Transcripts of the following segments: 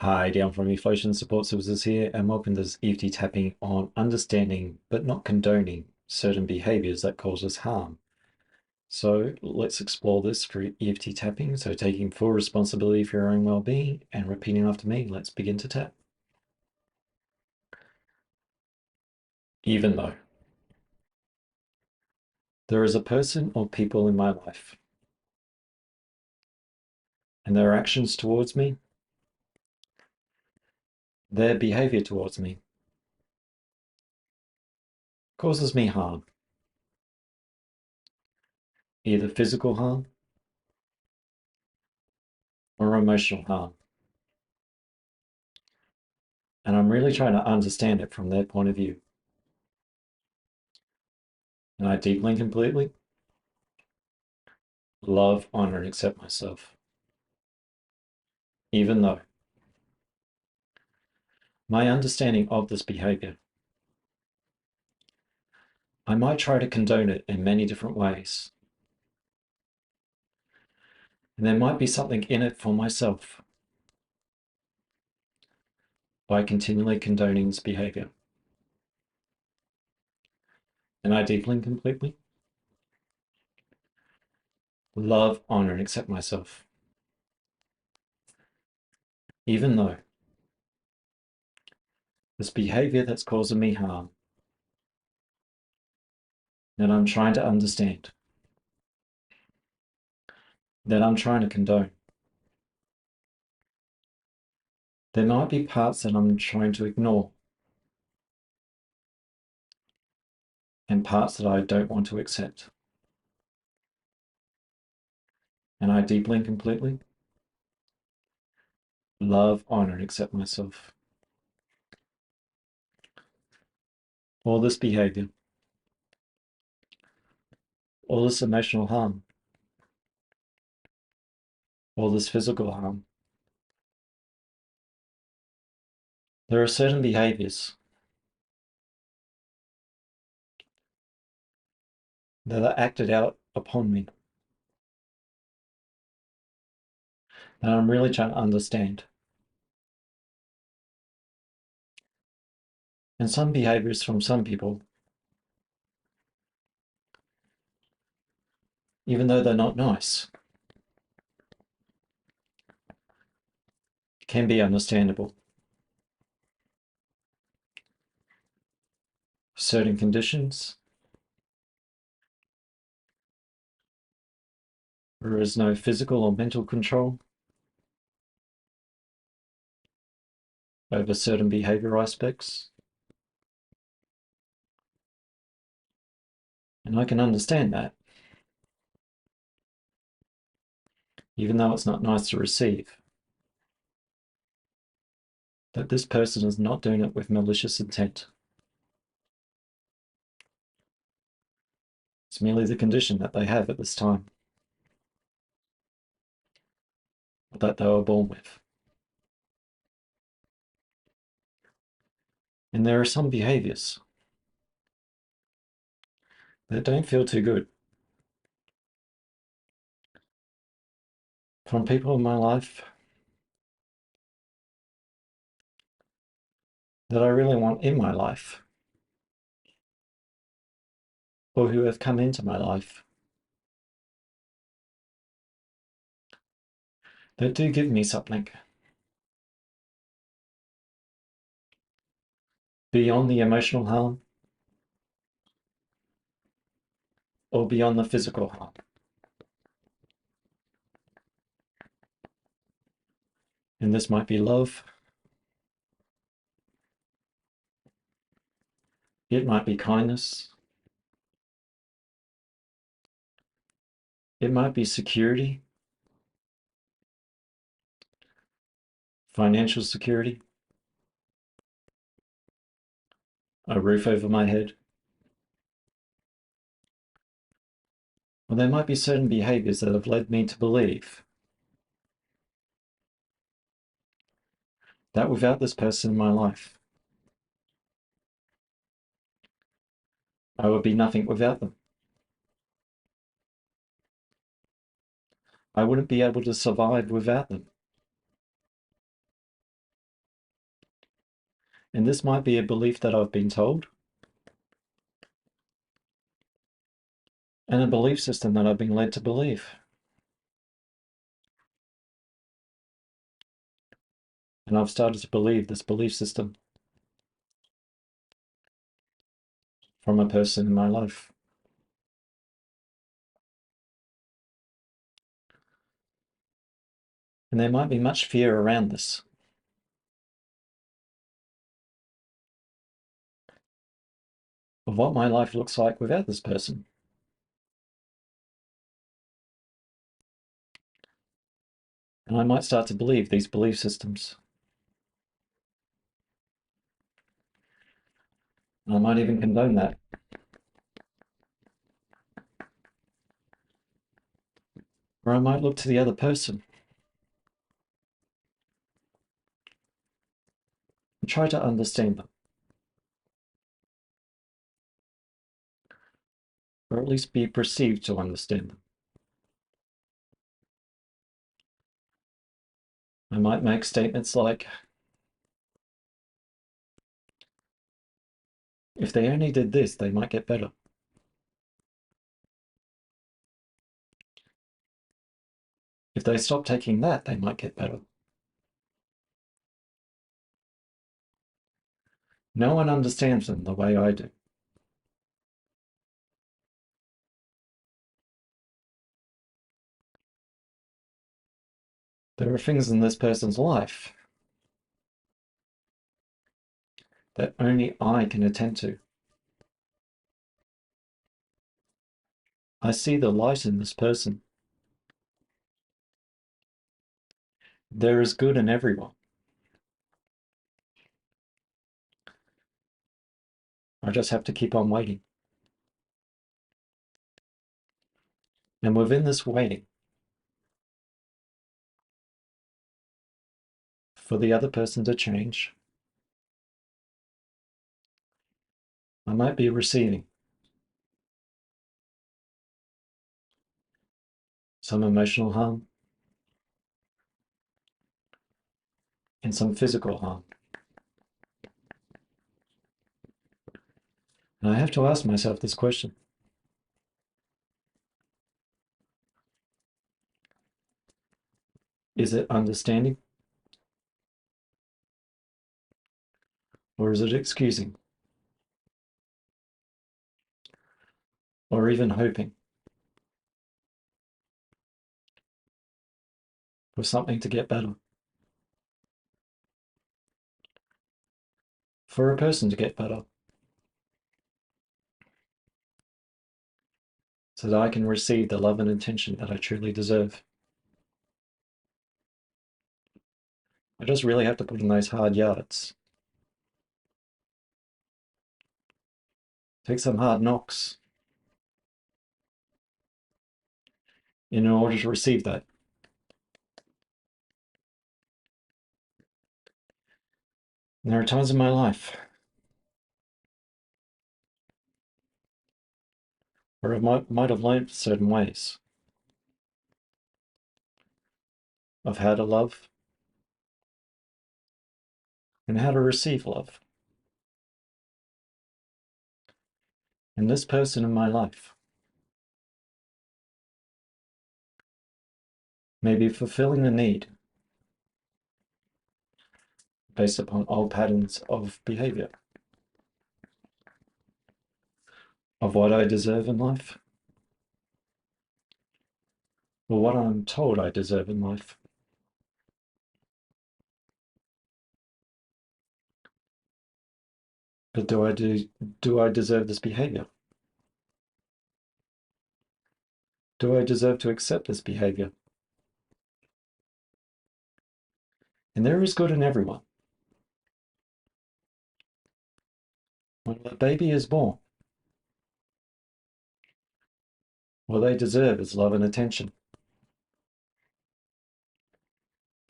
Hi, Dan from Eflowtion Support Services here, and welcome to this EFT tapping on understanding but not condoning certain behaviors that cause us harm. So let's explore this through EFT tapping. So taking full responsibility for your own well-being and repeating after me. Let's begin to tap. Even though there is a person or people in my life and their actions towards me, their behavior towards me causes me harm, either physical harm or emotional harm. And I'm really trying to understand it from their point of view. And I deeply and completely love, honor, and accept myself, even though my understanding of this behavior, I might try to condone it in many different ways. And there might be something in it for myself by continually condoning this behavior. And I deeply and completely love, honor, and accept myself, even though this behavior that's causing me harm, that I'm trying to understand, that I'm trying to condone. There might be parts that I'm trying to ignore and parts that I don't want to accept. And I deeply and completely love, honor, and accept myself. All this behavior, all this emotional harm, all this physical harm. There are certain behaviors that are acted out upon me that I'm really trying to understand. And some behaviors from some people, even though they're not nice, can be understandable. Certain conditions, there is no physical or mental control over certain behavior aspects. And I can understand that, even though it's not nice to receive, that this person is not doing it with malicious intent. It's merely the condition that they have at this time, that they were born with. And there are some behaviors that don't feel too good from people in my life that I really want in my life, or who have come into my life, that do give me something beyond the emotional harm or beyond the physical harm. And this might be love, it might be kindness, it might be security, financial security, a roof over my head. Or there might be certain behaviors that have led me to believe that without this person in my life, I would be nothing without them. I wouldn't be able to survive without them. And this might be a belief that I've been told, and a belief system that I've been led to believe. And I've started to believe this belief system from a person in my life. And there might be much fear around this. Of what my life looks like without this person. And I might start to believe these belief systems. And I might even condone that. Or I might look to the other person and try to understand them. Or at least be perceived to understand them. I might make statements like, if they only did this, they might get better. If they stop taking that, they might get better. No one understands them the way I do. There are things in this person's life that only I can attend to. I see the light in this person. There is good in everyone. I just have to keep on waiting. And within this waiting, for the other person to change, I might be receiving some emotional harm and some physical harm. And I have to ask myself this question. Is it understanding? Or is it excusing? Or even hoping for something to get better? For a person to get better? So that I can receive the love and attention that I truly deserve. I just really have to put in those hard yards. Take some hard knocks in order to receive that. And there are times in my life where I might have learned certain ways of how to love and how to receive love. And this person in my life may be fulfilling a need based upon old patterns of behavior, of what I deserve in life, or what I'm told I deserve in life. But do I deserve this behavior? Do I deserve to accept this behavior? And there is good in everyone. When a baby is born, what they deserve is love and attention.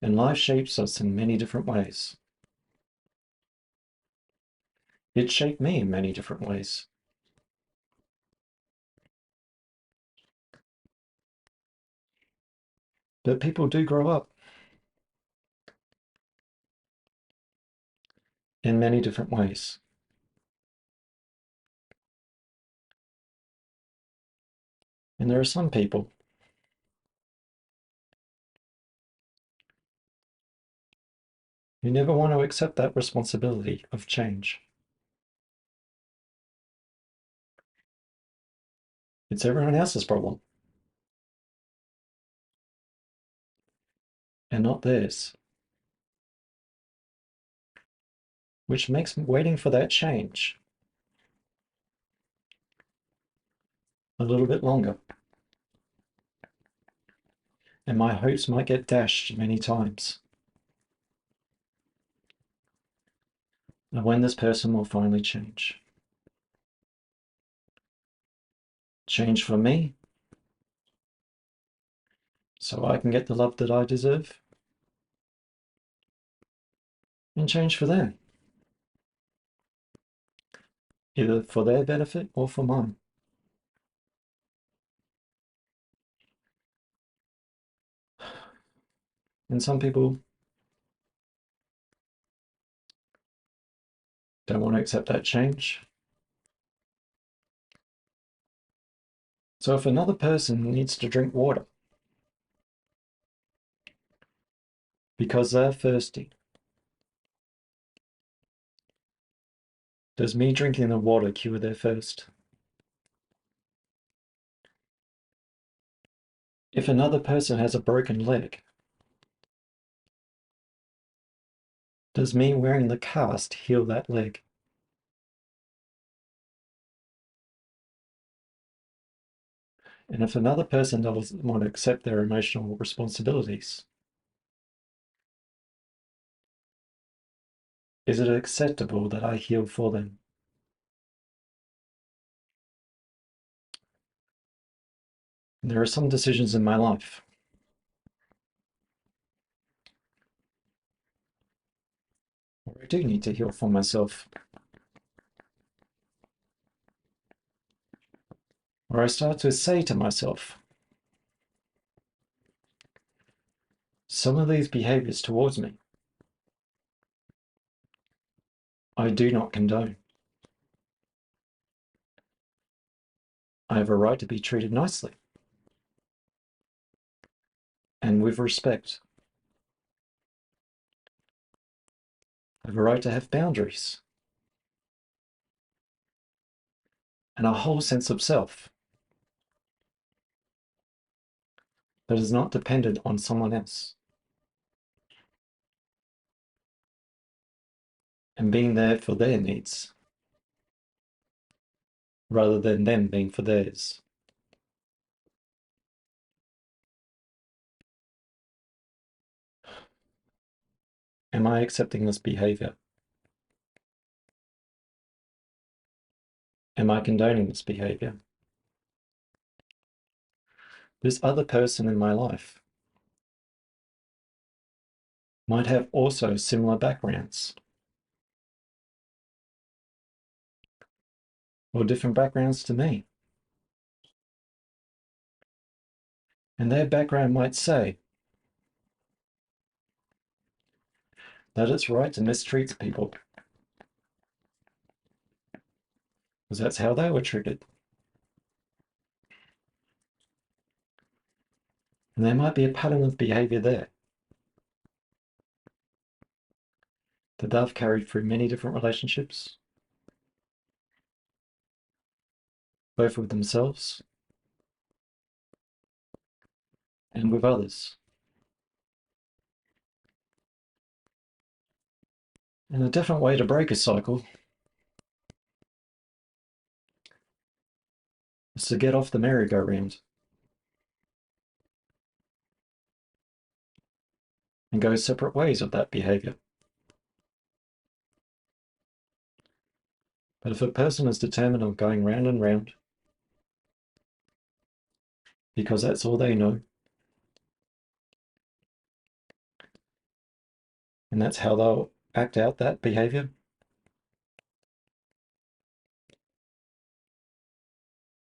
And life shapes us in many different ways. It shaped me in many different ways. But people do grow up. in many different ways. And there are some people who never want to accept that responsibility of change. It's everyone else's problem and not theirs, which makes waiting for that change a little bit longer. And my hopes might get dashed many times. And when this person will finally change. Change for me, so I can get the love that I deserve, and change for them, either for their benefit or for mine. And some people don't want to accept that change. So if another person needs to drink water because they're thirsty, does me drinking the water cure their thirst? If another person has a broken leg, does me wearing the cast heal that leg? And if another person doesn't want to accept their emotional responsibilities, is it acceptable that I heal for them? There are some decisions in my life where I do need to heal for myself, where I start to say to myself, some of these behaviors towards me, I do not condone. I have a right to be treated nicely and with respect. I have a right to have boundaries and a whole sense of self that is not dependent on someone else. And being there for their needs rather than them being for theirs. Am I accepting this behavior? Am I condoning this behavior? This other person in my life might have also similar backgrounds or different backgrounds to me. And their background might say that it's right to mistreat people because that's how they were treated. And there might be a pattern of behavior there that they've carried through many different relationships, both with themselves and with others. And a different way to break a cycle is to get off the merry-go-round and go separate ways with that behavior. But if a person is determined on going round and round because that's all they know, and that's how they'll act out that behavior,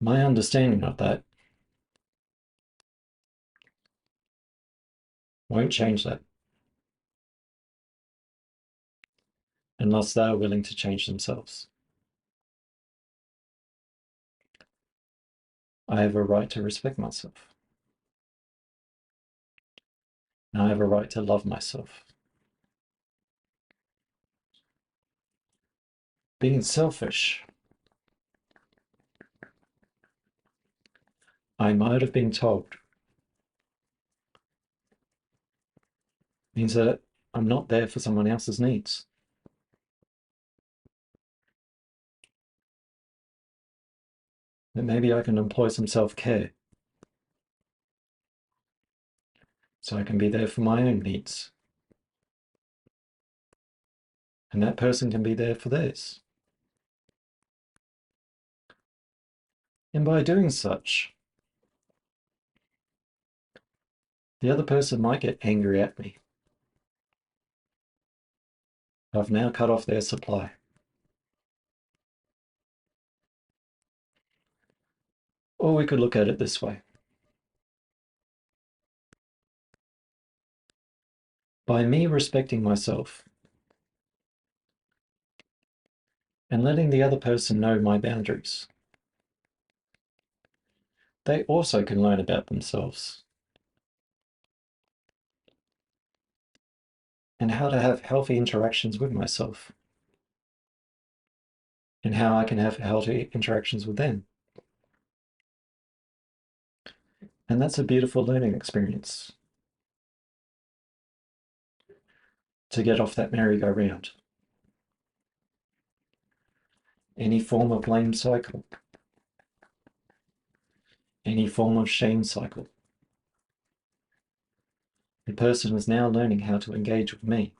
my understanding of that won't change that. unless they are willing to change themselves. I have a right to respect myself. And I have a right to love myself. Being selfish, I might have been told, means that I'm not there for someone else's needs. That maybe I can employ some self-care so I can be there for my own needs. And that person can be there for theirs. And by doing such, the other person might get angry at me. I've now cut off their supply. Or we could look at it this way. By me respecting myself and letting the other person know my boundaries, they also can learn about themselves and how to have healthy interactions with myself and how I can have healthy interactions with them. And that's a beautiful learning experience to get off that merry-go-round. Any form of blame cycle, any form of shame cycle. The person is now learning how to engage with me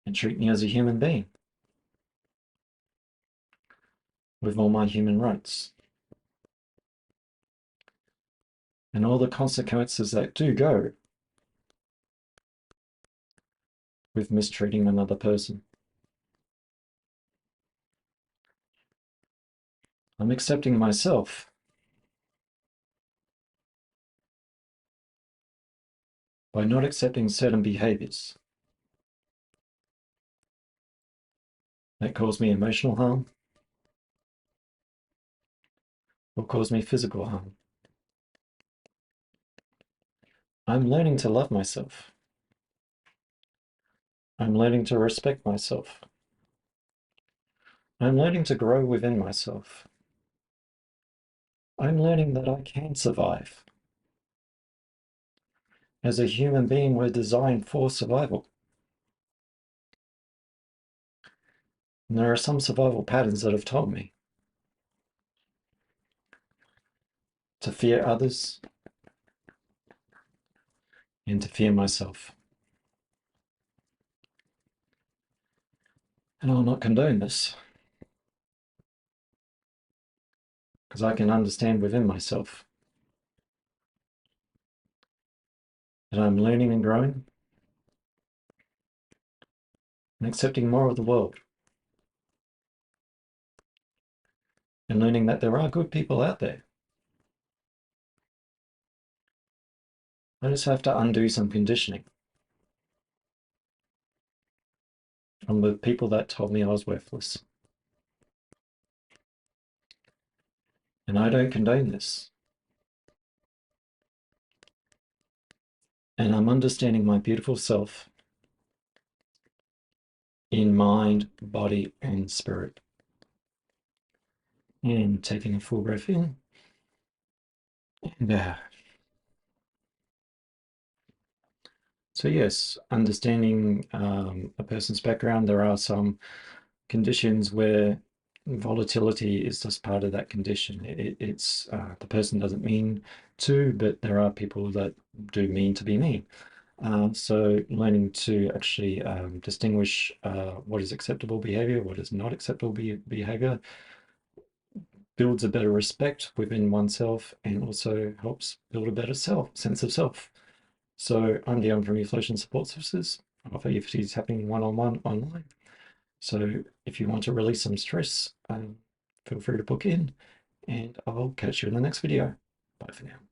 and treat me as a human being with all my human rights and all the consequences that do go with mistreating another person. I'm accepting myself by not accepting certain behaviors that cause me emotional harm or cause me physical harm. I'm learning to love myself. I'm learning to respect myself. I'm learning to grow within myself. I'm learning that I can survive. As a human being, we're designed for survival. And there are some survival patterns that have told me to fear others and to fear myself. And I'll not condone this, because I can understand within myself that I'm learning and growing and accepting more of the world and learning that there are good people out there. I just have to undo some conditioning from the people that told me I was worthless. And I don't condone this. And I'm understanding my beautiful self in mind, body, and spirit. And taking a full breath in and out. So yes, understanding a person's background, there are some conditions where volatility is just part of that condition. It's the person doesn't mean to, but there are people that do mean to be mean. So learning to actually distinguish what is acceptable behavior, what is not acceptable behavior, builds a better respect within oneself and also helps build a better sense of self. So I'm Dion from Eflowtion Support Services. I offer EFT Tapping one-on-one online. So if you want to release some stress, feel free to book in and I'll catch you in the next video. Bye for now.